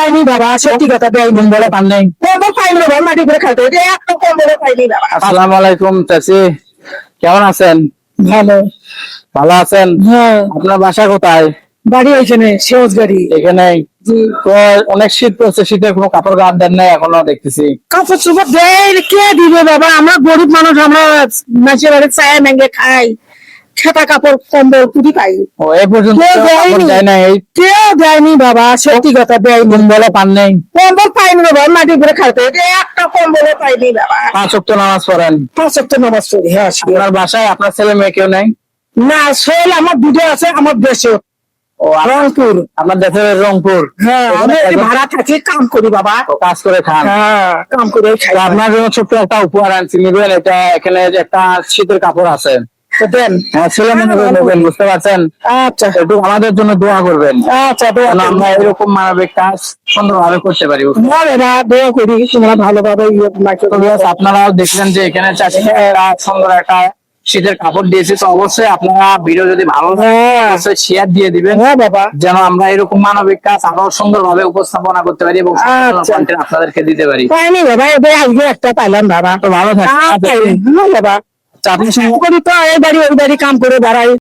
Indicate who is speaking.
Speaker 1: দেয়নি বাবা, সত্যি কথা দেয়নি।
Speaker 2: কম্বলে পান নাই?
Speaker 1: কম্বল পাইনি বাবা, মাটি করে খাইতে হয়েছে, একটা কম্বলে পাইনি বাবা।
Speaker 2: আসসালামু আলাইকুম চাচি, কেমন আছেন?
Speaker 1: ভালো।
Speaker 2: ভালো আছেন?
Speaker 1: হ্যাঁ,
Speaker 2: আপনার বাসা কোথায়?
Speaker 1: বাড়ি এখানে সেওজ গাড়ি।
Speaker 2: এখানে তো অনেক শীত পড়ছে, শীতের কোনো কাপড় গায়ে দেন নাই এখনো দেখতেছি।
Speaker 1: কাপড় চোপড় দেয় কে দিবে বাবা, আমরা গরিব মানুষ, আমরা মাসের বাড়ি চায় মেঙ্গে খাই, খেতা কাপড় কম্বল কুটি পাই।
Speaker 2: ও এই পর্যন্ত
Speaker 1: কেউ
Speaker 2: কাপড়
Speaker 1: দেয়নি।
Speaker 2: দেয় নাই?
Speaker 1: কেউ দেয়নি বাবা, সত্যি কথা দেয়নি।
Speaker 2: কম্বলে পান নাই?
Speaker 1: কম্বল পাইনি বাবা, মাটি করে খাইতে হয়েছে, একটা কম্বলে পাইনি বাবা।
Speaker 2: 5 ওয়াক্ত নামাজ পড়েন?
Speaker 1: 5 ওয়াক্ত নামাজ পড়ি। হ্যাঁ,
Speaker 2: আপনার বাসায় আপনার ছেলে মেয়ে কেউ নাই?
Speaker 1: না, সোল আমার দুটো আছে আমার দেশে,
Speaker 2: ও
Speaker 1: রংপুর।
Speaker 2: আপনার দেশের রংপুর?
Speaker 1: হ্যাঁ, আমি এই ভাড়া থাকি, কাম করি বাবা।
Speaker 2: ও, কাজ করে খান?
Speaker 1: হ্যাঁ, কাম করে খাই।
Speaker 2: তো আপনার জন্য ছোট্ট একটা উপহার আনছি, নিবেন? এটা এখানে যে একটা শীতের কাপড় আছে,
Speaker 1: তো দেন।
Speaker 2: হ্যাঁ ছেলে মনে করে নেবেন, বুঝতে পারছেন?
Speaker 1: আচ্ছা
Speaker 2: একটু আমাদের জন্য দোয়া করবেন,
Speaker 1: আচ্ছা, দোয়া
Speaker 2: যেন
Speaker 1: করি।
Speaker 2: আমরা এরকম মানবিক কাজ সুন্দরভাবে করতে পারি।
Speaker 1: মরে না, দোয়া করি তোমরা ভালোভাবে
Speaker 2: তো viewers, আপনারাও দেখলেন যে এখানে চাষি সুন্দর একটা শীতের কাপড় দিয়েছে। তো অবশ্যই আপনারা ভিডিও যদি ভালো লাগে অবশ্যই শেয়ার দিয়ে দিবেন,
Speaker 1: হ্যাঁ বাবা।
Speaker 2: যেন আমরা এরকম মানবিক কাজ আরো সুন্দরভাবে উপস্থাপনা করতে পারি এবং
Speaker 1: আচ্ছা।
Speaker 2: content আপনাদেরকে দিতে পারি।
Speaker 1: পাইনি বাবা, এবার আজকে একটা পাইলাম বাবা।
Speaker 2: তো ভালো থাকবেন।
Speaker 1: বাবা,
Speaker 2: আপনি
Speaker 1: এই বাড়ি ওই বাড়ি কাম করে বেড়াই।